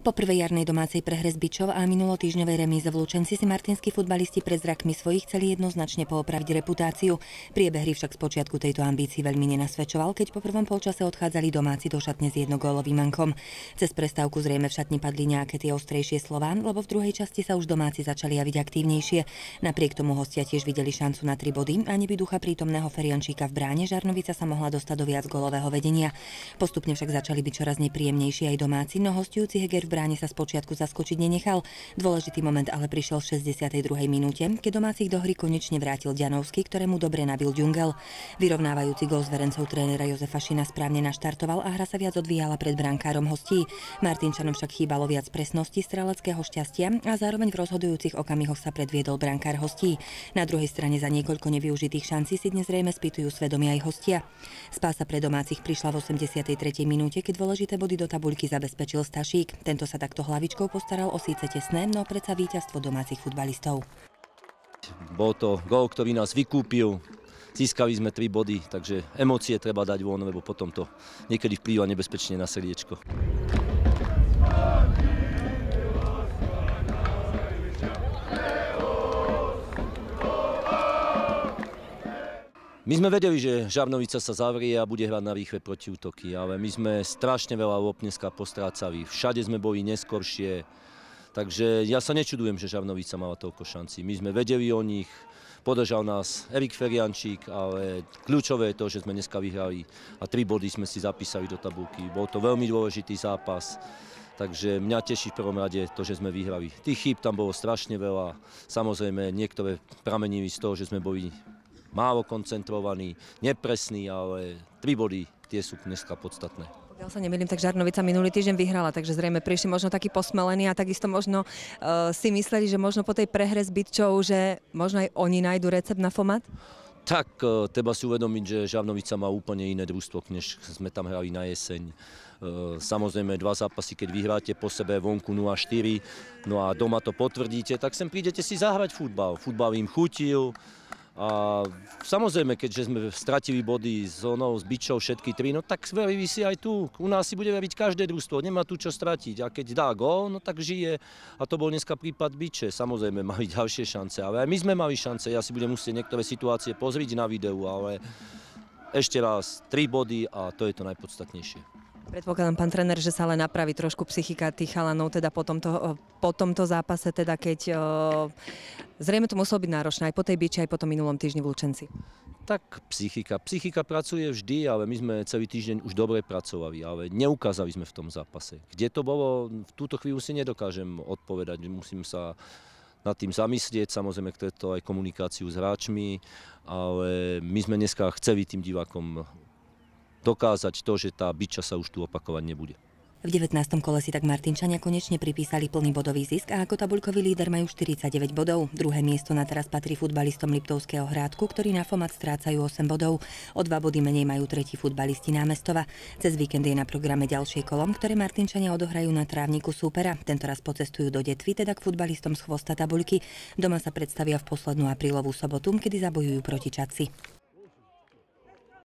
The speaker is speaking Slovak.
Po prvej jarnej domácej prehre z Byčov a minulotýždňovej remíze v Lučenci si martinskí futbalisti pred zrakmi svojich chceli jednoznačne poopraviť reputáciu. Priebeh hry však spočiatku tejto ambícii veľmi nenasvedčoval, keď po prvom polčase odchádzali domáci do šatne s jednogólovým mankom. Cez prestávku zrejme v šatni padli nejaké tie ostrejšie slová, lebo v druhej časti sa už domáci začali javiť aktívnejšie. Napriek tomu hostia tiež videli šancu na 3 body a neby ducha prítomného Feriančíka v bráne Žarnovica sa mohla dostať do viacgólového vedenia. Postupne však začali byť čoraz nepríjemnejší aj domáci, no hostujúci Heger v bráne sa spočiatku zaskočiť nenechal. Dôležitý moment ale prišiel v 62. minúte, keď domácich do hry konečne vrátil Ďanovský, ktorému dobre nabil Ďungel. Vyrovnávajúci gól z verencov trénera Jozefa Šina správne naštartoval a hra sa viac odvíjala pred brankárom hostí. Martinčanom však chýbalo viac presnosti, streleckého šťastia a zároveň v rozhodujúcich okamihoch sa predviedol brankár hostí. Na druhej strane za niekoľko nevyužitých šancí si dnes zrejme spýtujú svedomie aj hostia. Spása pre domácich prišla v 83. minúte, keď dôležité body do tabuľky zabezpečil Stašík. Tento sa takto hlavičkou postaral o síce tesné, no predsa víťazstvo domácich futbalistov. Bol to gól, ktorý nás vykúpil. Získali sme 3 body, takže emócie treba dať von, lebo potom to niekedy vplýva nebezpečne na srdiečko. My sme vedeli, že Žarnovica sa zavrie a bude hrať na rýchle protiútoky, ale my sme strašne veľa lôb dneska postrácali. Všade sme boli neskoršie, takže ja sa nečudujem, že Žarnovica mala toľko šancí. My sme vedeli o nich, podržal nás Erik Feriančík, ale kľúčové je to, že sme dneska vyhrali a 3 body sme si zapísali do tabulky. Bol to veľmi dôležitý zápas. Takže mňa teší v prvom rade to, že sme vyhrali. Tých chýb tam bolo strašne veľa. Samozrejme, niektoré pramenili z toho, že sme boli málo koncentrovaní, nepresní, ale 3 body, tie sú dneska podstatné. Pokiaľ sa nemýlim, tak Žarnovica minulý týždeň vyhrala, takže zrejme prišli možno takí posmelení a takisto možno si mysleli, že možno po tej prehre s Byčou, že možno aj oni nájdu recept na FOMAT? Tak, treba si uvedomiť, že Žarnovica má úplne iné družstvo, než sme tam hrali na jeseň. Samozrejme 2 zápasy, keď vyhráte po sebe vonku 0-4, no a doma to potvrdíte, tak sem prídete si zahrať futbal. Futbal im chutil. A samozrejme, keďže sme stratili body s Byčou všetky 3, no tak veriví si aj tu. U nás si bude veriť každé družstvo, nemá tu čo stratiť. A keď dá gól, no tak žije. A to bol dneska prípad Byče. Samozrejme, mali ďalšie šance, ale aj my sme mali šance. Ja si budem musieť niektoré situácie pozrieť na videu, ale ešte raz 3 body a to je to najpodstatnejšie. Predpokladám, pán tréner, že sa ale napraví trošku psychika tých chalanov, teda po tomto zápase, teda keď zrejme to muselo byť náročné aj po tej Byči, aj po tom minulom týždni v Lučenci. Tak psychika pracuje vždy, ale my sme celý týždeň už dobre pracovali, ale neukázali sme v tom zápase. Kde to bolo, v túto chvíľu si nedokážem odpovedať, musím sa nad tým zamyslieť, samozrejme to aj komunikáciu s hráčmi, ale my sme dneska chceli tým divákom dokázať to, že tá Byča sa už tu opakovať nebude. V 19. kole si tak Martinčania konečne pripísali plný bodový zisk a ako tabuľkový líder majú 49 bodov. Druhé miesto na teraz patrí futbalistom Liptovského Hrádku, ktorí na FOMAT strácajú 8 bodov. O 2 body menej majú tretí futbalisti Námestova. Cez víkend je na programe ďalšie kolom, ktoré Martinčania odohrajú na trávniku súpera. Tentoraz pocestujú do Detvy, teda k futbalistom z chvosta tabuľky. Doma sa predstavia v poslednú aprílovú sobotu, kedy zabojujú proti Čadci.